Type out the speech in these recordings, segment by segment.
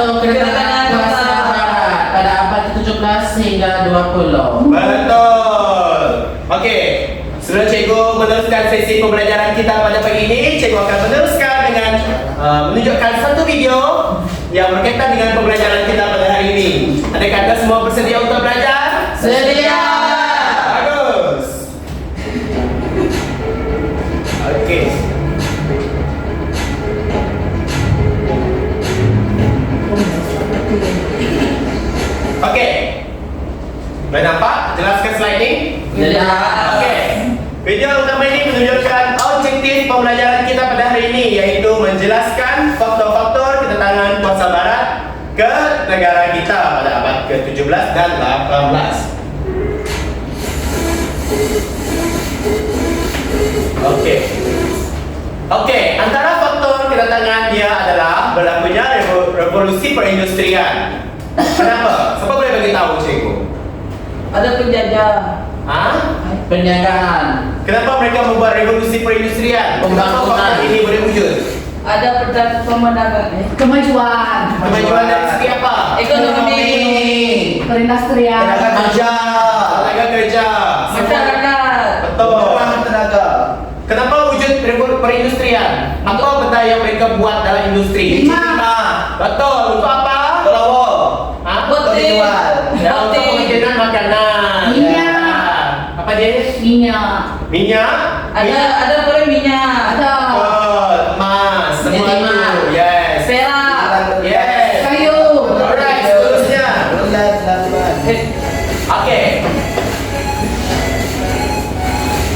Satu, kedatangan kuasa barat pada abad ke-17 hingga 20. Betul. Okey. Sebelum cikgu meneruskan sesi pembelajaran kita pada pagi ini, cikgu akan meneruskan dengan menunjukkan satu video yang berkaitan dengan pembelajaran kita pada hari ini. Adakah anda semua bersedia untuk belajar? Sedia. Bagus. Okey. Okey. Boleh nampak? Jelaskan slide ni? Jelas. Okey. Video utama ini menunjukkan objektif pembelajaran kita pada hari ini, yaitu menjelaskan faktor-faktor kedatangan kuasa barat ke negara kita pada abad ke-17 dan 18. Okey, antara faktor kedatangan dia adalah berlakunya revolusi perindustrian. Kenapa? Siapa boleh bagi tahu cikgu? Ada penjajah. Perniagaan. Kenapa mereka membuat revolusi perindustrian? Kenapa faktor ini boleh wujud? Ada pemandangan. Kemajuan. Kemajuan dari segi apa? Ekonomi. Perindustrian. Tenaga kerja. Masyarakat. Betul. Tenaga. Kenapa wujud perindustrian? Apa benda yang mereka buat dalam industri? Lima. Betul. Untuk apa? Putih. Ya, untuk pengajian makanan. Minyak. Apa dia? Minyak. Minyak? Ada boleh minyak. Ada. Betul. Emas. Semua Jadi itu. emas. Yes. Perak. Yes. Kayu. Alright, seterusnya. Okey.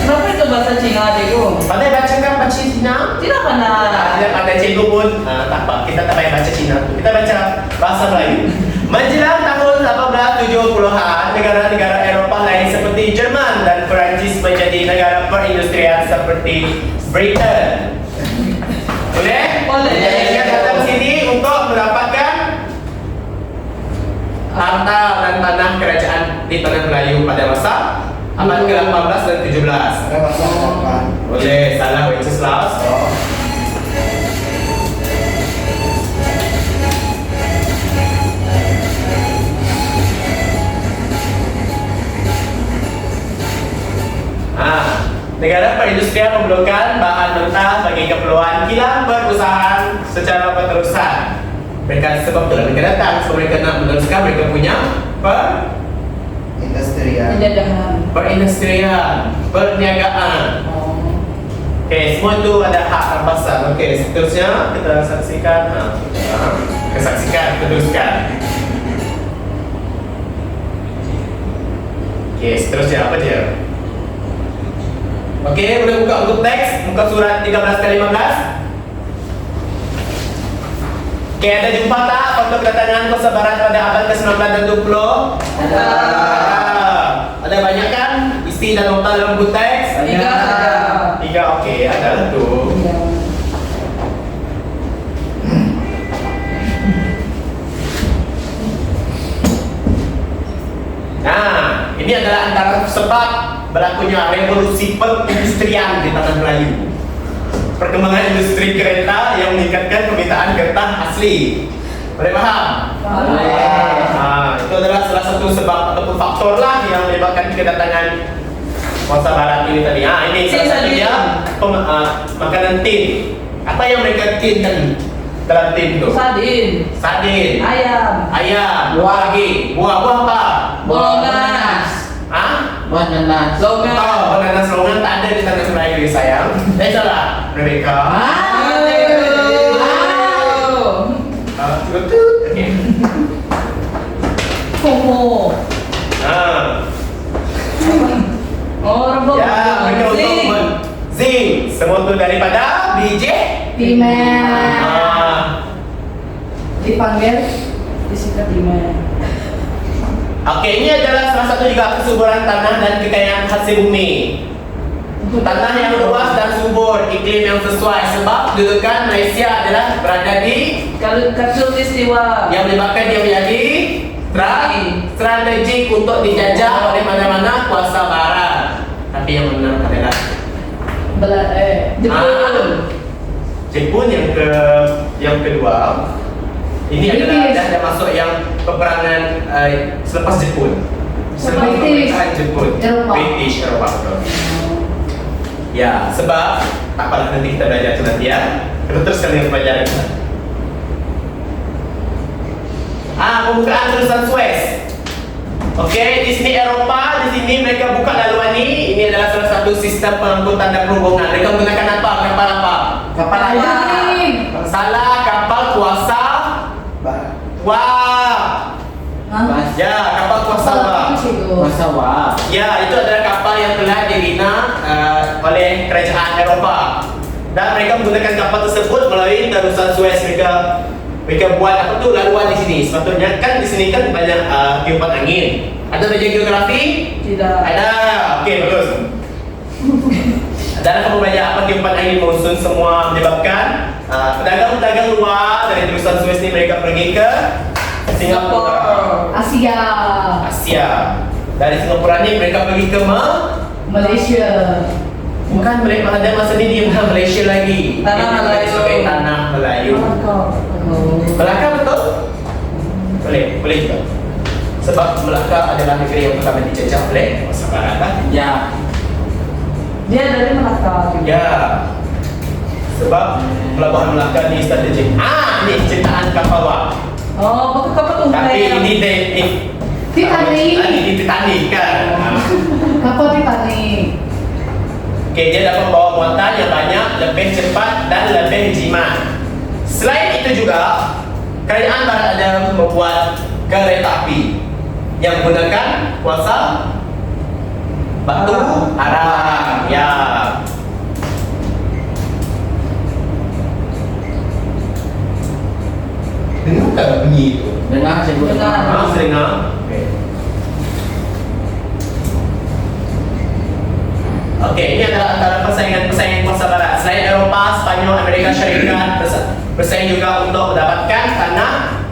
Kenapa itu bahasa Cina, cikgu? Pandai baca kan baca Cina? Tidak pandai. Tidak pandai cikgu pun tak apa. Kita tak payah baca Cina. Kita baca bahasa Melayu. Menjelang tahun 1870-an, negara-negara Eropah lain seperti Jerman dan Perancis menjadi negara perindustrian seperti Britain. Boleh? Boleh. Indonesia datang sini untuk mendapatkan harta dan tanah kerajaan di tanah Melayu pada masa abad ke-18 dan 17. Boleh, salah Wenceslas. Negara perindustrian memerlukan bahan mentah bagi keperluan kilang perusahaan secara berterusan. Mereka sebab itulah mereka datang, sebab mereka nak meneruskan mereka punya Penjajahan. perindustrian, perniagaan. Okey, semua itu ada hak rampasan. Okey, seterusnya kita saksikan. Kita saksikan, teruskan. Okey, seterusnya apa dia? Okey, boleh buka buku teks, muka surat 13 kali 15. Okey, ada jumpa tak faktor kedatangan kuasa barat pada abad ke-19 dan 20? Ada. Ada banyak kan? Isi dan nota dalam buku teks? Tiga saja. 3, okey, ada tu. Nah, ini adalah antara sebab berlakunya revolusi perindustrian di tanah Melayu. Perkembangan industri kereta yang meningkatkan permintaan kereta asli. Boleh faham? Itu adalah salah satu sebab ataupun faktor lah yang menyebabkan kedatangan kuasa barat ini tadi. Ini salah satunya makanan tin. Apa yang mereka tinkan dalam tin itu? Sardin. Sardin, Ayam. ayam, buah lagi. Buah apa? Bolonas. Buah nanas. Longan. Oh, nanas longan tak ada di tanah Melayu sayang. Salah, Rebecca. Betul. Okey. Kumu. Oh, rembuk. Ya, mereka untuk zinc. Semua tu daripada biji Pimen. Dipanggil disingkat Dimen. Okey, ini adalah salah satu juga kesuburan tanah dan kekayaan hasil bumi. Tanah yang luas dan subur, iklim yang sesuai sebab kedudukan Malaysia adalah berada di Khatulistiwa yang menyebabkan dia menjadi strategik untuk dijajah oleh mana-mana kuasa barat. Tapi yang benar adalah Jepun. Jepun yang kedua. Ini adalah British. dah masuk yang peperangan selepas Jepun. Selepas British. pemerintahan Jepun. Eropah. British, Eropah betul. Ya, sebab tak apalah nanti kita belajar tu nanti ya. Kita teruskan dengan pelajaran kita. Pembukaan terusan Suez. Okey, di sini Eropah, di sini mereka buka laluan ni. Ini adalah salah satu sistem pengangkutan dan perhubungan. Mereka menggunakan apa? Kapal apa? Kapal ayam. Salah, kapal kuasa. Wah. Hah? Ya, kapal kuasa wah. Apa sih itu? Masawa. Ya, itu adalah kapal yang telah dibina oleh kerajaan Eropah. Dan mereka menggunakan kapal tersebut melalui terusan Suez. Mereka buat apa tu laluan di sini. Sepatutnya kan di sini kan banyak tiupan angin. Ada belajar geografi? Tidak. Ada. Okey, bagus. Dan kamu belajar apa tiupan angin monsun semua menyebabkan pedagang-pedagang luar dari terusan Suez ni mereka pergi ke Singapura. Asia. Asia. Dari Singapura ni mereka pergi ke Malaysia. bukan ada masa ni di Malaysia lagi. Tanah Ini Melayu. sebagai tanah Melayu. Melaka betul? Boleh juga. Sebab Melaka adalah negeri yang pertama dijajah oleh Masa Barat lah. Ya. Dia dari Melaka. Ya. Sebab pelabuhan Melaka ni strategik. Ini ciptaan Kapawa. Oh, pakai kapal tuh. Tapi ini Titanic. Ini Titanic kan. Kapal Titanic. Okey, dia dapat membawa muatan yang banyak, lebih cepat dan lebih jimat. Selain itu juga, kerajaan Barat ada membuat kereta api yang menggunakan kuasa batu arang. Ya. Dengar tak bunyi itu? Dengar cikgu. Dengar. Dengar. Okey. Okey, ini adalah antara persaingan kuasa Barat. Selain Eropah, Spanyol, Amerika Syarikat bersaing juga untuk mendapatkan tanah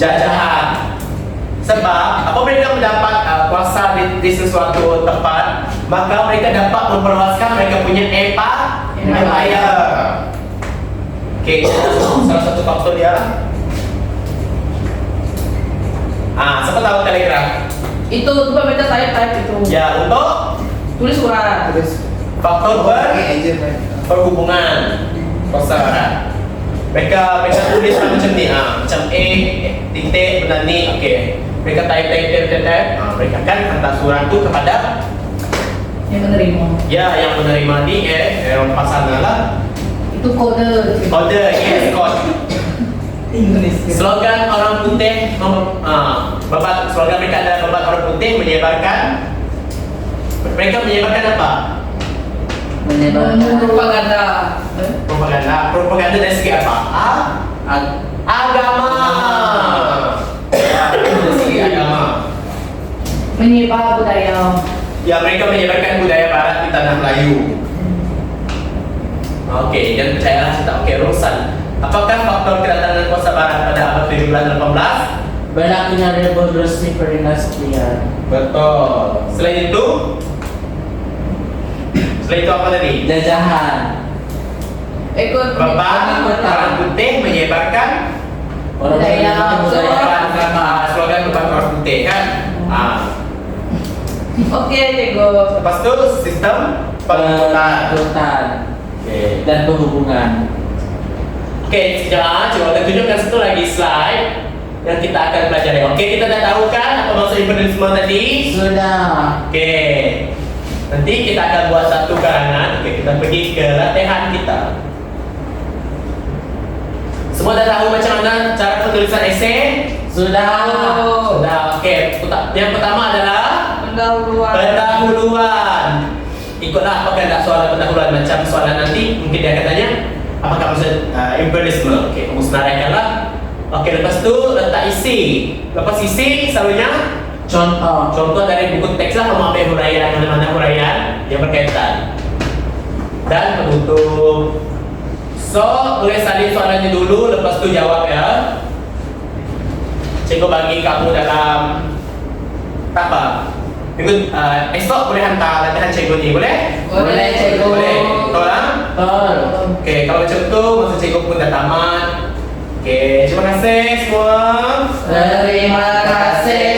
jajahan. Sebab apabila mereka mendapat kuasa di sesuatu tempat, maka mereka dapat memperluaskan mereka punya empire. Okey, salah satu faktor dia. Siapa tahu telegraf? Itu coba beda type itu. Ya, untuk Tulis surat. faktor perhubungan kuasa Barat. Mereka tulis macam ni, macam A titik benda ni, okey. Mereka type. Mereka kan hantar surat tu kepada Yang menerima. ya yang menerima di Eropah sana lah. Itu kode. Order, yes, code. Indonesia. Slogan orang putih, slogan mereka adalah babat orang putih menyebarkan. Mereka menyebarkan apa? Menyebarkan Propaganda. Propaganda dari segi apa? Agama. Dari segi agama. Menyebar budaya. Ya, mereka menyebarkan budaya Barat di tanah Melayu. Okey, dan percayalah kita urusan. Apakah faktor kedatangan kuasa Barat pada abad 17 dan 18? berlakunya revolusi perindustrian. Betul. Selain itu apa tadi? Jajahan. Ikut Babat orang putih menyebarkan Budaya. slogan babat orang putih kan? Oke, Diego. Lepas tu sistem pengangkutan. Pengangkutan dan perhubungan. Okey, sekejap. Coba kita tunjukkan satu lagi slide yang kita akan pelajari. Okey, kita dah tahu kan apa maksud imperialisme tadi? Sudah. Okey. Nanti kita akan buat satu karangan. Okey, kita pergi ke latihan kita. Semua dah tahu macam mana cara penulisan esei? Sudah. Sudah. Okey, yang pertama adalah pendahuluan. Ikutlah apa kehendak soalan pendahuluan. Macam soalan nanti mungkin dia akan tanya apakah maksud imperialisme. Okey, kamu senaraikanlah. Okey, lepas tu letak isi. Lepas isi selalunya contoh dari buku teks lah, kamu ambil huraian, mana-mana huraian yang berkaitan. Dan penutup. So, boleh salin soalannya dulu, lepas tu jawab ya. Cikgu bagi kamu dalam apa? Minggu esok boleh hantar latihan cikgu ni, boleh? Boleh, cikgu. Boleh. Betul lah? Betul. Okey, kalau macam tu masa cikgu pun dah tamat. Oke, terima kasih semua. Terima kasih.